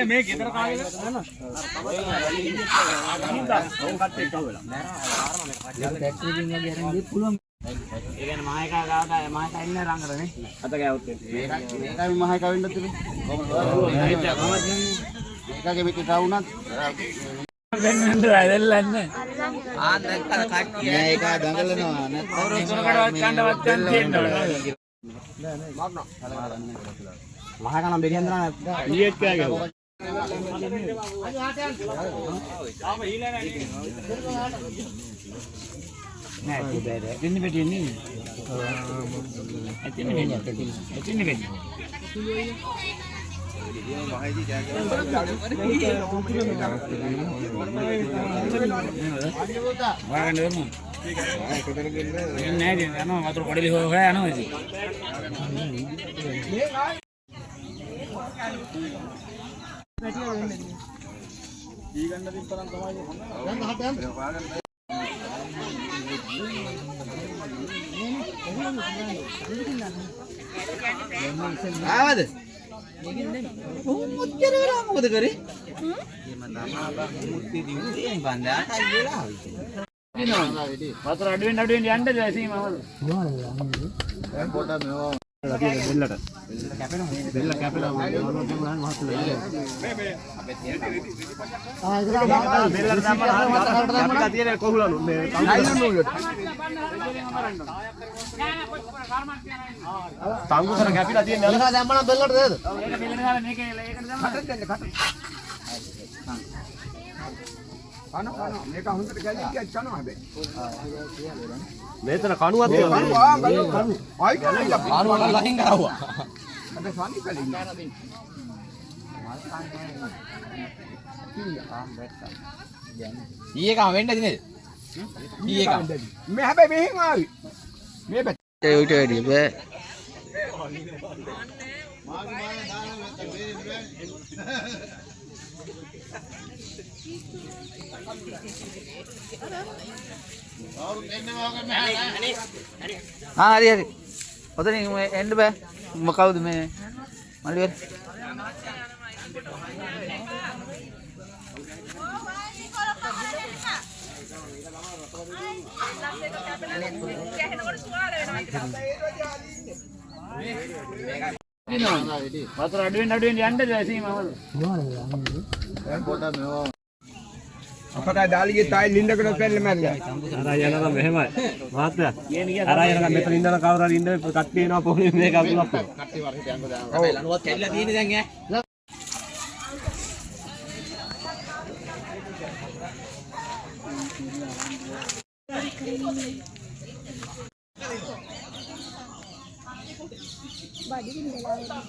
මේ ගෙදර කාගේද නේද? ඒ කියන්නේ මහේකා ගාවට මහේකා ඉන්නේ රංගරනේ. අත ගෑවුත් මේකයි මහේකා වෙන්නත් තිබුණේ. කොහොමද? මේකගේ පිටට වුණත් වෙන්නද ඇදෙල්ලන්නේ. ආ දැක්කද කට්ටිය මේක දඟලනවා නැත්නම් අවුරුදු තුනකටවත් කණ්ඩවත් තියෙනවා. මහේකා නම් බෙරියන් දරන ඊයේත් කෑගහුවා. නෑ බෑ. දෙන්න බෙටින්නේ. ඇතින් නෙන්නේ. ඇතින් නෙන්නේ. ආවද? මුත්‍තර වෙලා මොකද කරේ? මුත්‍ති දිනුනේ බන්දා අටයි වෙලා ආවේ. වතුර අඩුවෙන් යන්නද සීමාවල? පොඩ්ඩක් මේවා බෙල්ලට. බෙල්ල කැපෙනවා. ආ ඒක බෙල්ලට දාපුවා තියෙන කොහුලලු මේ තංගු කර කැපිලා තියෙන දැම්මනම් බෙල්ලට දෙද? ඒක බෙල්ලට දාලා මේකේ ඒකට දැම්මා. කන මේක හොඳට ගැලී ගියත් කනවා හැබැයි. මේතන කණුවක් තියෙනවා. කණු. ආයි කණුව පාරුවල ලහින් ගාවා. අද සනීපෙල ඉන්න. ඊයේ කම වෙන්නද නේද? ඊයේ කම. මේ හැබැයි මෙහෙන් ආවි. මේ පැත්තේ ඒ උට වැඩි බෑ. හරි හරි. ඔතනින් එන්න බෑ. මොකවුද මේ මල්ලිවල? වතුර අඩුවෙන් යන්නද සීමාවල? පොඩ්ඩක් මේවා අපට දාලියේ තායි ලින්දකට පෙරල මැරියා. අර යනවා මෙහෙමයි. මහත්තයා. අර යනවා මෙතන ඉඳලා කවුරු හරි ඉන්න කට්ටිය එනවා පොලේ මේක අකුලක්. කට්ටිය වරහිට යන්න දානවා. හැබැයි ලනුවත් කැඩිලා තියෙන්නේ දැන් ඈ. බඩින් වෙලා